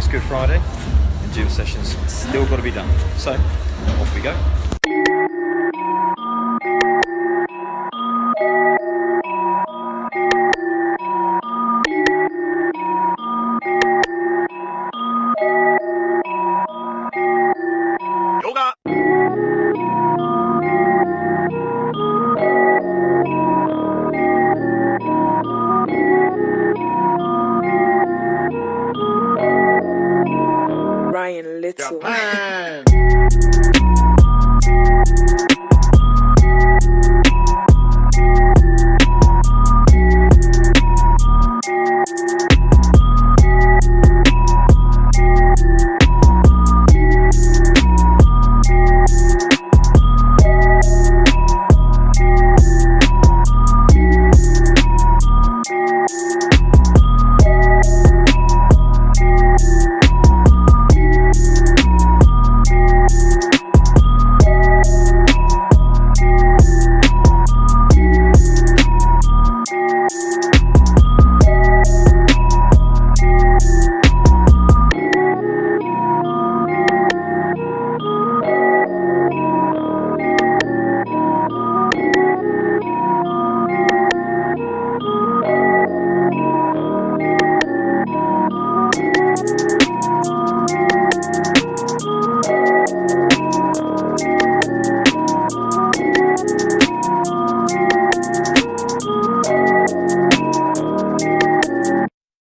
It's Good Friday and gym sessions still got to be done. So, off we go. Yoga! Ryan Little. Japan.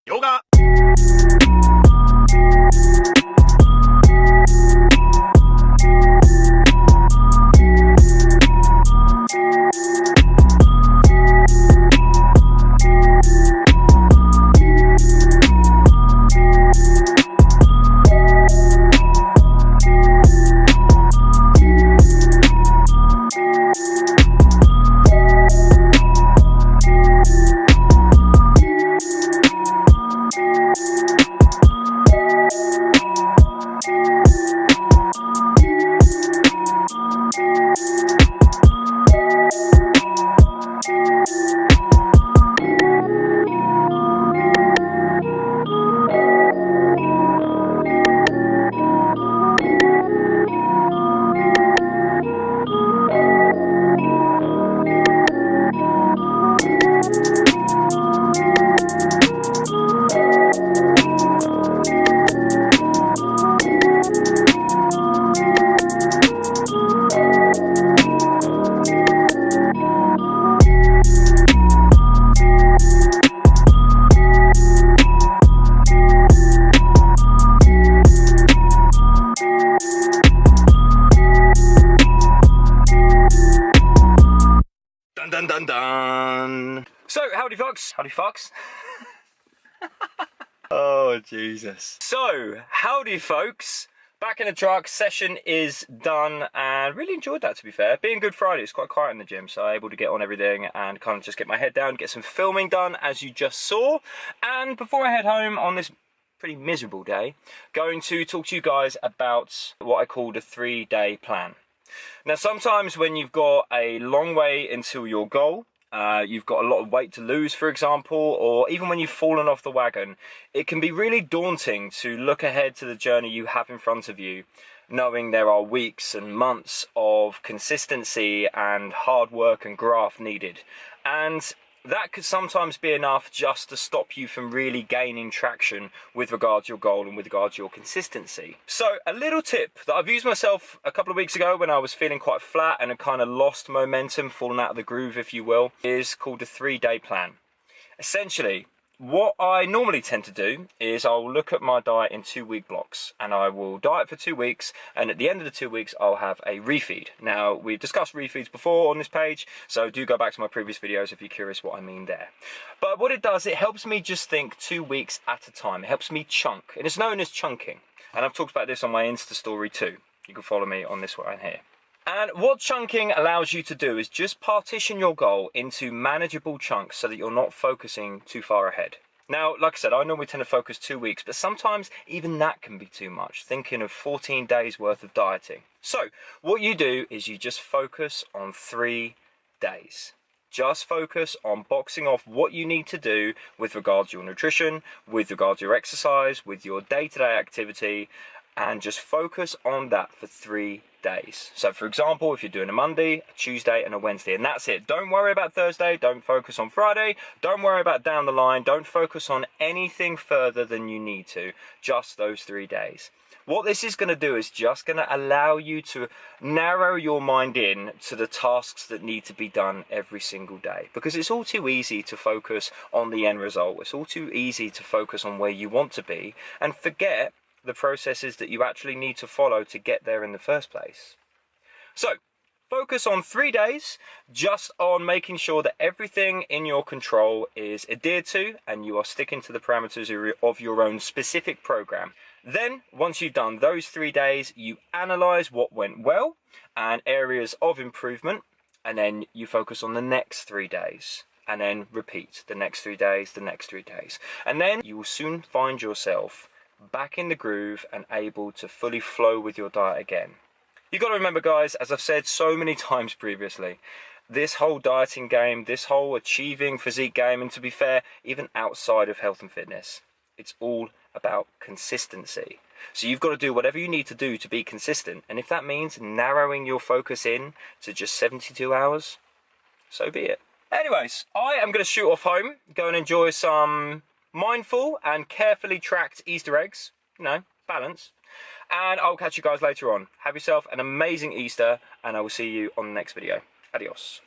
Yoga! Dun dun dun dun. So, howdy folks. Howdy folks. Oh, Jesus. So, howdy folks. Back in the truck, session is done and really enjoyed that, to be fair. Being Good Friday, it's quite quiet in the gym, so I'm able to get on everything and kind of just get my head down, get some filming done, as you just saw. And before I head home on this pretty miserable day, going to talk to you guys about what I call the 3-day plan. Now, sometimes when you've got a long way until your goal, you've got a lot of weight to lose, for example, or even when you've fallen off the wagon, it can be really daunting to look ahead to the journey you have in front of you, knowing there are weeks and months of consistency and hard work and graft needed. And that could sometimes be enough just to stop you from really gaining traction with regards to your goal and with regards to your consistency. So a little tip that I've used myself a couple of weeks ago when I was feeling quite flat and had kind of lost momentum, fallen out of the groove, if you will, is called the 3-day plan. Essentially, what I normally tend to do is I'll look at my diet in 2-week blocks, and I will diet for 2 weeks, and at the end of the 2 weeks I'll have a refeed. Now, we've discussed refeeds before on this page, so do go back to my previous videos if you're curious what I mean there. But what it does, it helps me just think 2 weeks at a time. It helps me chunk, and it's known as chunking, and I've talked about this on my Insta story too. You can follow me on this one here. And what chunking allows you to do is just partition your goal into manageable chunks so that you're not focusing too far ahead. Now, like I said, I normally tend to focus 2 weeks, but sometimes even that can be too much, thinking of 14 days worth of dieting. So what you do is you just focus on 3 days. Just focus on boxing off what you need to do with regards to your nutrition, with regards to your exercise, with your day-to-day activity, and just focus on that for 3 days. So for example, if you're doing a Monday, a Tuesday, and a Wednesday, and that's it. Don't worry about Thursday, don't focus on Friday, don't worry about down the line, don't focus on anything further than you need to, just those 3 days. What this is going to do is just going to allow you to narrow your mind in to the tasks that need to be done every single day. Because it's all too easy to focus on the end result. It's all too easy to focus on where you want to be and forget the processes that you actually need to follow to get there in the first place. So, focus on 3 days just on making sure that everything in your control is adhered to and you are sticking to the parameters of your own specific program. Then, once you've done those 3 days, you analyze what went well and areas of improvement, and then you focus on the next 3 days, and then repeat the next 3 days, the next 3 days. And then you will soon find yourself back in the groove and able to fully flow with your diet again. You've got to remember, guys, as I've said so many times previously, this whole dieting game, this whole achieving physique game, and to be fair, even outside of health and fitness, it's all about consistency. So you've got to do whatever you need to do to be consistent. And if that means narrowing your focus in to just 72 hours, so be it. Anyways, I am going to shoot off home, go and enjoy some mindful and carefully tracked Easter eggs, balance. And I'll catch you guys later on. Have yourself an amazing Easter, and I will see you on the next video. Adios.